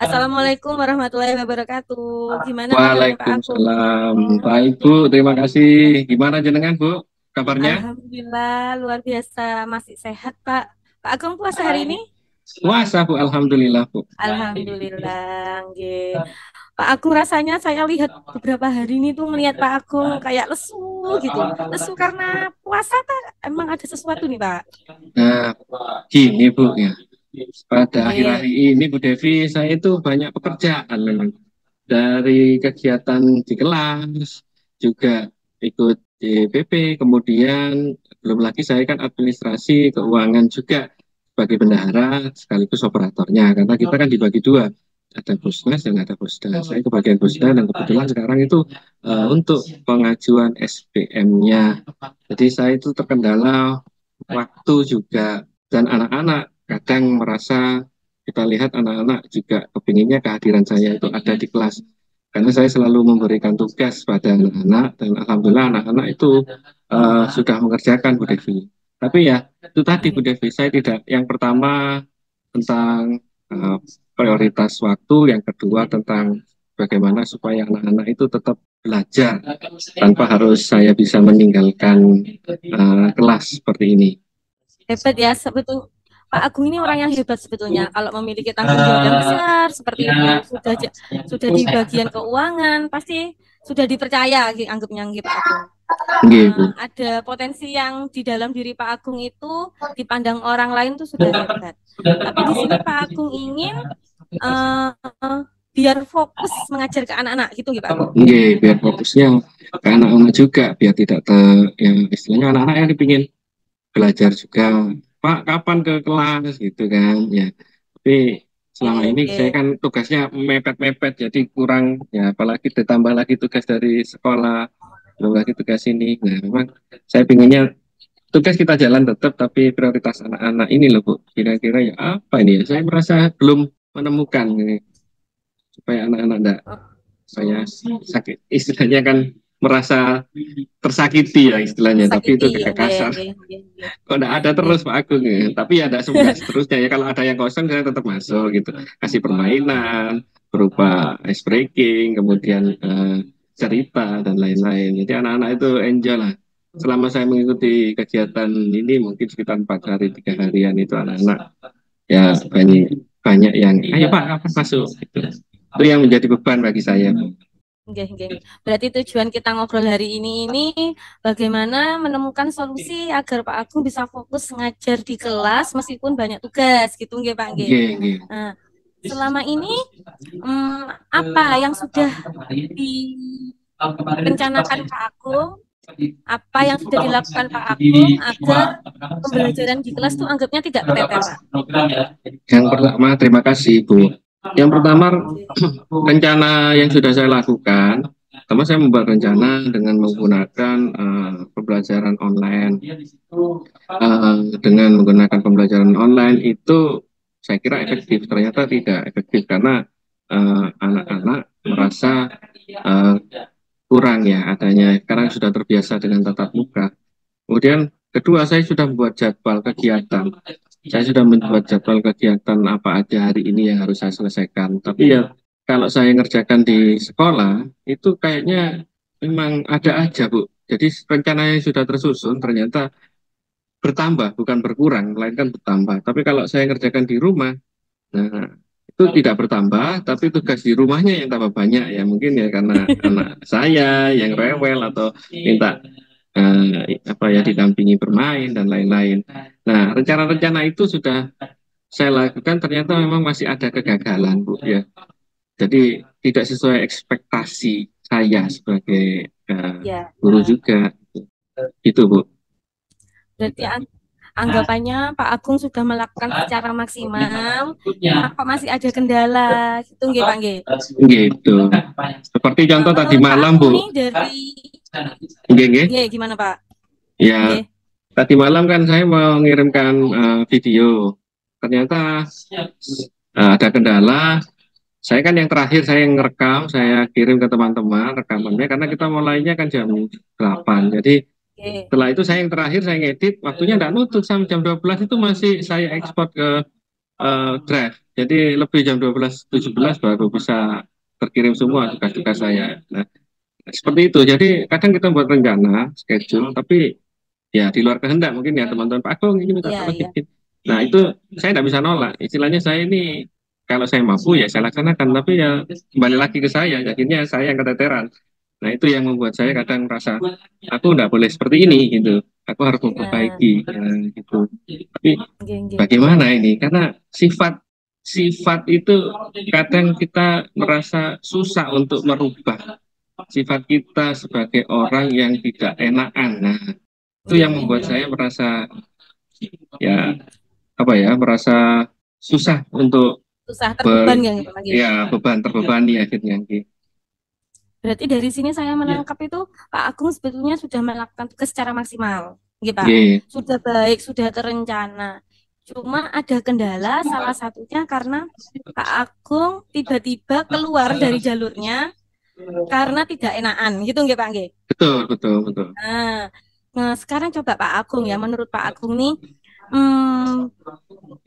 Assalamualaikum warahmatullahi wabarakatuh. Gimana kabarnya Pak Agung? Waalaikumsalam. Baik, Bu. Terima kasih. Gimana jenengan, Bu? Kabarnya? Alhamdulillah luar biasa masih sehat Pak. Pak Agung puasa hari ini? Puasa, Bu. Alhamdulillah, Bu. Alhamdulillah. Nggih. Pak Agung rasanya saya lihat beberapa hari ini tuh melihat Pak Agung kayak lesu gitu. Lesu karena puasa Pak. Emang ada sesuatu nih Pak? Nah, gini, Bu, ya. Pada Nggih. akhir-akhir ini, Bu Devi, saya itu banyak pekerjaan memang. Dari kegiatan di kelas, juga ikut DPP, kemudian belum lagi saya kan administrasi keuangan juga sebagai bendahara sekaligus operatornya. Karena kita kan dibagi dua, ada Pusnas dan ada Pusda. Saya kebagian Pusda dan kebetulan sekarang itu untuk pengajuan SPM-nya. Jadi saya itu terkendala waktu juga dan anak-anak kadang merasa kita lihat anak-anak juga kepinginnya kehadiran saya itu ada di kelas karena saya selalu memberikan tugas pada anak-anak dan alhamdulillah anak-anak itu sudah mengerjakan Bu Devi. Tapi ya itu tadi Bu Nggih. Devi, saya tidak yang pertama tentang eh, prioritas waktu, yang kedua tentang bagaimana supaya anak-anak itu tetap belajar tanpa harus saya bisa meninggalkan kelas seperti ini. Hebat ya sebetulnya. Pak Agung ini orang yang hebat sebetulnya. Kalau memiliki tanggung jawab yang besar seperti itu, sudah di bagian keuangan, pasti sudah dipercaya anggapnya Pak Agung. Gitu. Ada potensi yang di dalam diri Pak Agung itu dipandang orang lain tuh sudah hebat. Tapi di sini Pak Agung ingin uh, biar fokus mengajar ke anak-anak gitu Pak Agung. Nggih, biar fokusnya ke anak-anak juga, biar tidak yang istilahnya anak-anak yang dipingin belajar juga. Pak, kapan ke kelas gitu kan? Ya, tapi selama ini saya Oke. kan tugasnya mepet-mepet, jadi kurang ya. Apalagi ditambah lagi tugas dari sekolah, belum lagi tugas ini. Nah, memang saya pinginnya tugas kita jalan tetap, tapi prioritas anak-anak ini loh Bu. Kira-kira ya apa ini ya? Saya merasa belum menemukan ini supaya anak-anak enggak saya sakit istilahnya kan merasa tersakiti ya istilahnya tapi Tersakiti. itu agak Nggih, kasar nggih, nggih, nggih. kok enggak ada Nggih. terus Pak Agung ya tapi ya enggak seterusnya ya kalau ada yang kosong saya tetap masuk gitu kasih permainan berupa ice breaking kemudian cerita dan lain-lain jadi anak-anak itu enjoy lah selama saya mengikuti kegiatan ini mungkin sekitar 4 hari 3 harian itu anak-anak ya banyak banyak yang ayo Pak kapan masuk gitu. Itu yang menjadi beban bagi saya. Nggih, nggih. Berarti tujuan kita ngobrol hari ini bagaimana menemukan solusi agar Pak Agung bisa fokus ngajar di kelas meskipun banyak tugas gitu nggih Pak nggih. Nggih, nggih. Nah, selama ini apa yang sudah direncanakan Pak Agung, apa yang sudah dilakukan Pak Agung agar pembelajaran di kelas tuh anggapnya tidak keteter Pak? Yang pertama, terima kasih Bu. Yang pertama, rencana yang sudah saya lakukan, pertama saya membuat rencana dengan menggunakan pembelajaran online. Dengan menggunakan pembelajaran online itu saya kira efektif, ternyata tidak efektif karena anak-anak merasa uh, kurang ya adanya karena sudah terbiasa dengan tatap muka. Kemudian kedua saya sudah membuat jadwal kegiatan. Saya sudah membuat jadwal kegiatan apa aja hari ini yang harus saya selesaikan. Tapi ya kalau saya ngerjakan di sekolah itu kayaknya memang ada aja Bu. Jadi rencananya sudah tersusun ternyata bertambah bukan berkurang, melainkan bertambah. Tapi kalau saya ngerjakan di rumah, nah itu tidak bertambah, tapi tugas di rumahnya yang tambah banyak ya mungkin ya karena anak saya yang rewel atau minta apa ya didampingi bermain dan lain-lain. Nah rencana-rencana itu sudah saya lakukan ternyata memang masih ada kegagalan Bu ya. Jadi tidak sesuai ekspektasi saya sebagai Ya, guru juga. Itu Bu. berarti anggapannya Pak Agung sudah melakukan secara maksimal, cuma kok masih ada kendala gitu nggih Pak nggih. Gitu. Seperti contoh tadi Menurut Pak malam Agung Bu. nih dari Nggih, nggih. nggih gimana Pak? Ya Nggih. tadi malam kan saya mengirimkan video. Ternyata ada kendala. Saya kan yang terakhir saya yang ngerekam, saya kirim ke teman-teman rekamannya karena kita mulainya kan jam 8. Jadi Nggih. setelah itu saya yang terakhir saya ngedit, waktunya tidak nutup sampai jam 12 itu masih saya ekspor ke drive. Jadi lebih jam 12.17 baru bisa terkirim semua tugas-tugas saya. Nah, seperti itu. Jadi kadang kita buat rencana, schedule, tapi ya di luar kehendak mungkin ya teman-teman Pak Agung ini minta Iya, tolong iya. dikit. Nah itu saya tidak bisa nolak. Istilahnya saya ini kalau saya mampu ya saya laksanakan. Tapi ya kembali lagi ke saya. Akhirnya saya yang keteteran. Nah itu yang membuat saya kadang merasa aku tidak boleh seperti ini gitu. Aku harus Nah, memperbaiki gitu. Tapi nggih, nggih. bagaimana ini? Karena sifat sifat itu kadang kita merasa susah untuk merubah sifat kita sebagai orang yang tidak enakan. Nah, itu Nggih, yang nggih, membuat nggih. saya merasa ya apa ya, merasa susah untuk Susah terbeban ber ya Pak Manggi. ya beban terbebani akhirnya gitu. Berarti dari sini saya menangkap itu Pak Agung sebetulnya sudah melakukan tugas secara maksimal, gitu Pak. Nggih, Sudah baik, sudah terencana. Cuma ada kendala, salah satunya karena Pak Agung tiba-tiba keluar dari jalurnya karena tidak enakan, gitu nggih Pak nggih? betul betul betul. Nah, nah, sekarang coba Pak Agung ya, menurut Pak Agung nih, hmm,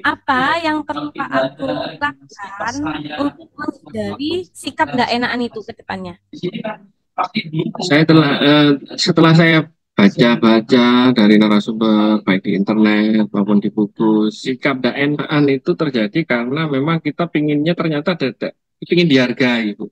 apa yang perlu Pak Agung lakukan untuk menghindari sikap nggak enakan itu ke depannya? Saya telah setelah saya baca-baca dari narasumber baik di internet maupun di buku, sikap tidak enakan itu terjadi karena memang kita pinginnya ternyata tidak ingin dihargai, Bu.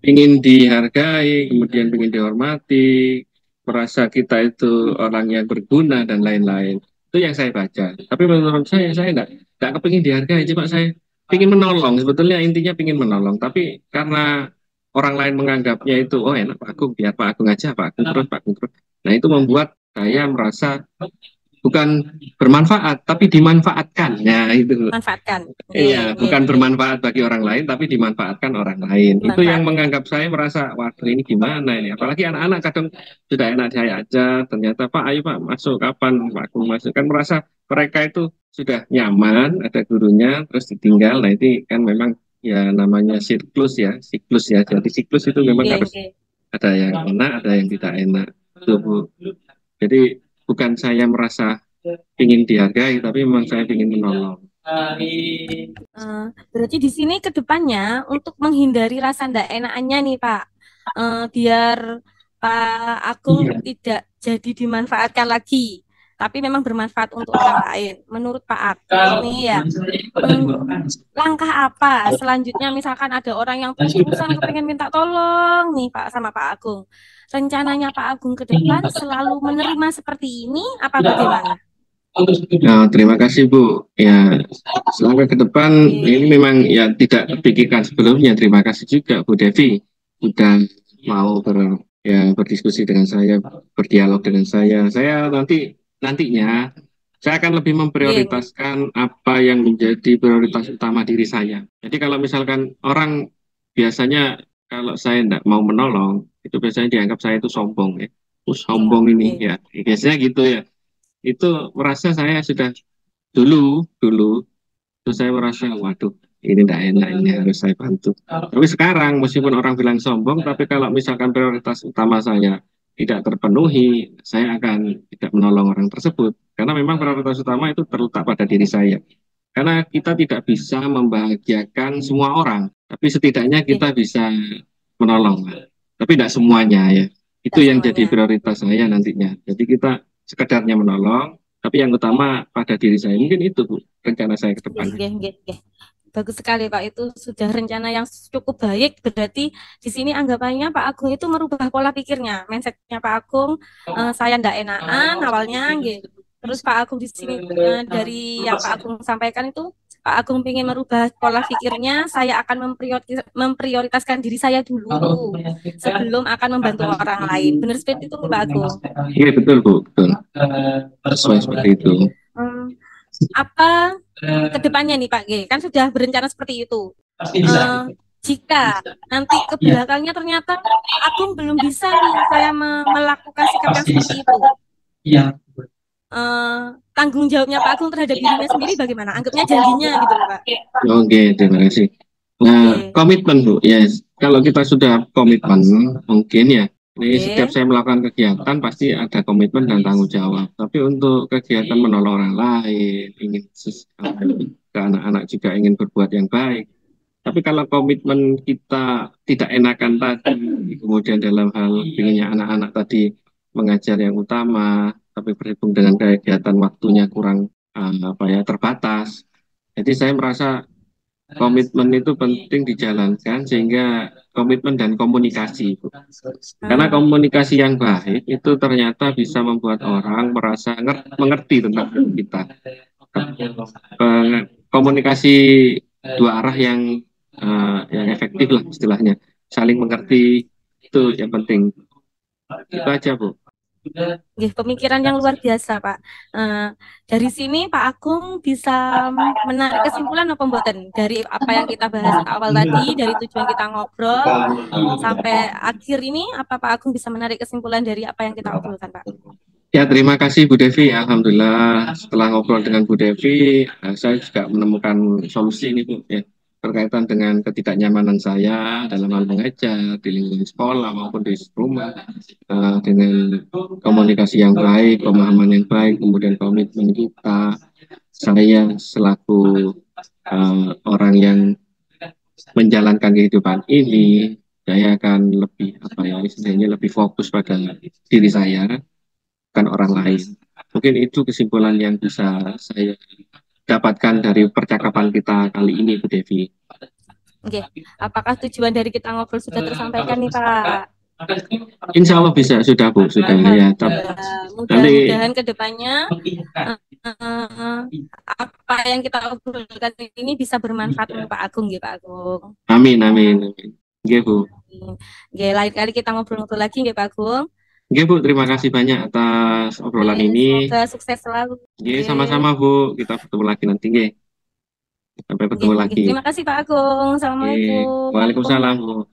Ingin dihargai, kemudian ingin dihormati, merasa kita itu orang yang berguna dan lain-lain. Itu yang saya baca. Tapi menurut saya tidak kepingin dihargai, cuma saya ingin menolong. Sebetulnya intinya ingin menolong. Tapi karena orang lain menganggapnya itu, oh enak Pak Agung, biar Pak Agung aja, Pak Agung terus, Pak Agung terus. Nah itu membuat saya merasa bukan bermanfaat, tapi dimanfaatkan. Nah itu. Manfaatkan. Nggih, Iya, nggih, bukan nggih. bermanfaat bagi orang lain, tapi dimanfaatkan orang lain. Itu yang Dimanfaatkan. menganggap saya merasa, waduh ini gimana ini? Apalagi anak-anak kadang sudah enak saya aja, ternyata Pak, ayo Pak masuk kapan? Pak aku masuk kan merasa mereka itu sudah nyaman, ada gurunya, terus ditinggal. Nah itu kan memang ya namanya siklus ya. Jadi siklus itu memang Nggih, harus nggih. ada yang enak, ada yang tidak enak. Itu, Bu. Jadi bukan saya merasa ingin dihargai, tapi memang saya ingin menolong. Berarti di sini ke depannya untuk menghindari rasa ndak enakannya nih Pak, biar Pak Agung tidak jadi dimanfaatkan lagi, tapi memang bermanfaat untuk orang lain. Menurut Pak Agung nih ya, langkah apa selanjutnya misalkan ada orang yang terus-terusan kepengen minta tolong nih Pak sama Pak Agung. Rencananya Pak Agung ke depan selalu menerima seperti ini apa bagaimana? Nah, terima kasih Bu. Ya, selangkah ke depan ini Oke. memang ya tidak terpikirkan sebelumnya. Terima kasih juga Bu Devi sudah mau berdiskusi dengan saya, berdialog dengan saya. Saya nantinya saya akan lebih Oke. memprioritaskan apa yang menjadi prioritas utama diri saya. Jadi kalau misalkan orang biasanya kalau saya tidak mau menolong, itu biasanya dianggap saya itu sombong ya. Sombong ini Oke. ya. Biasanya gitu ya, itu merasa saya sudah dulu dulu terus saya merasa waduh ini tidak enak, ini harus saya bantu. Tapi sekarang meskipun orang bilang sombong, tapi kalau misalkan prioritas utama saya tidak terpenuhi, saya akan tidak menolong orang tersebut karena memang prioritas utama itu terletak pada diri saya. Karena kita tidak bisa membahagiakan semua orang, tapi setidaknya Oke. kita bisa menolong, tapi tidak semuanya ya. Itu Tidak yang jadi semuanya. prioritas saya nantinya. Jadi kita sekedarnya menolong, tapi yang utama pada diri saya. Mungkin itu Bu, rencana saya ke Nggih, depan. nggih, nggih, nggih. Bagus sekali Pak, itu sudah rencana yang cukup baik. Berarti di sini anggapannya Pak Agung itu merubah pola pikirnya, mindsetnya Pak Agung. Saya ndak enakan awalnya, nggih. Terus Pak Agung di sini dari yang Pak Agung sampaikan itu, Pak Agung ingin merubah pola pikirnya. Saya akan memprioritaskan diri saya dulu sebelum akan membantu orang lain. Benar seperti itu Pak Agung. Iya betul Bu, betul. Sesuai seperti itu. Hmm, apa ke depannya nih Pak G? Kan sudah berencana seperti itu. Eh, Jika nanti ke belakangnya ternyata Pak Agung belum bisa nih saya melakukan sikap yang seperti itu. Eh, Tanggung jawabnya Pak Agung terhadap dirinya sendiri bagaimana? Anggapnya janjinya gitu loh Pak. Oke, terima kasih. Nah, Oke. komitmen Bu, yes. Kalau kita sudah komitmen, mungkin ya Ini setiap saya melakukan kegiatan pasti ada komitmen dan tanggung jawab. Tapi untuk kegiatan menolong orang lain, ingin ke anak-anak juga ingin berbuat yang baik. Tapi kalau komitmen kita tidak enakan tadi, kemudian dalam hal inginnya anak-anak tadi mengajar yang utama, tapi berhubung dengan kegiatan waktunya kurang apa ya terbatas. Jadi saya merasa komitmen itu penting dijalankan sehingga komitmen dan komunikasi. Karena komunikasi yang baik itu ternyata bisa membuat orang merasa mengerti tentang kita. Komunikasi dua arah yang efektif lah istilahnya. Saling mengerti itu yang penting. Itu aja, Bu. Pemikiran yang luar biasa, Pak. Dari sini Pak Agung bisa menarik kesimpulan apa mboten dari apa yang kita bahas awal tadi, dari tujuan kita ngobrol sampai akhir ini, apa Pak Agung bisa menarik kesimpulan dari apa yang kita obrolkan, Pak? Ya, terima kasih Bu Devi. Alhamdulillah setelah ngobrol dengan Bu Devi, saya juga menemukan solusi ini, Bu, ya, berkaitan dengan ketidaknyamanan saya dalam hal mengajar di lingkungan sekolah maupun di rumah, dengan komunikasi yang baik, pemahaman yang baik, kemudian komitmen kita. Saya selaku orang yang menjalankan kehidupan ini, saya akan lebih apa ya istilahnya lebih fokus pada diri saya, bukan orang lain. Mungkin itu kesimpulan yang bisa saya dapatkan dari percakapan kita kali ini, Bu Devi. Oke, apakah tujuan dari kita ngobrol sudah tersampaikan nih, Pak? Insya Allah bisa, sudah Bu, sudah ya. Mudah-mudahan kedepannya apa yang kita obrolkan ini bisa bermanfaat untuk Pak Agung, ya Pak Agung. Amin, amin, amin. Oke, Bu. Oke, lain kali kita ngobrol-ngobrol lagi, ya Pak Agung. Oke, Bu, terima kasih banyak atas obrolan ini. Semoga sukses selalu. Oke, sama-sama Bu, kita bertemu lagi nanti, Sampai bertemu lagi. Terima kasih Pak Agung. Assalamualaikum. Waalaikumsalam Bu.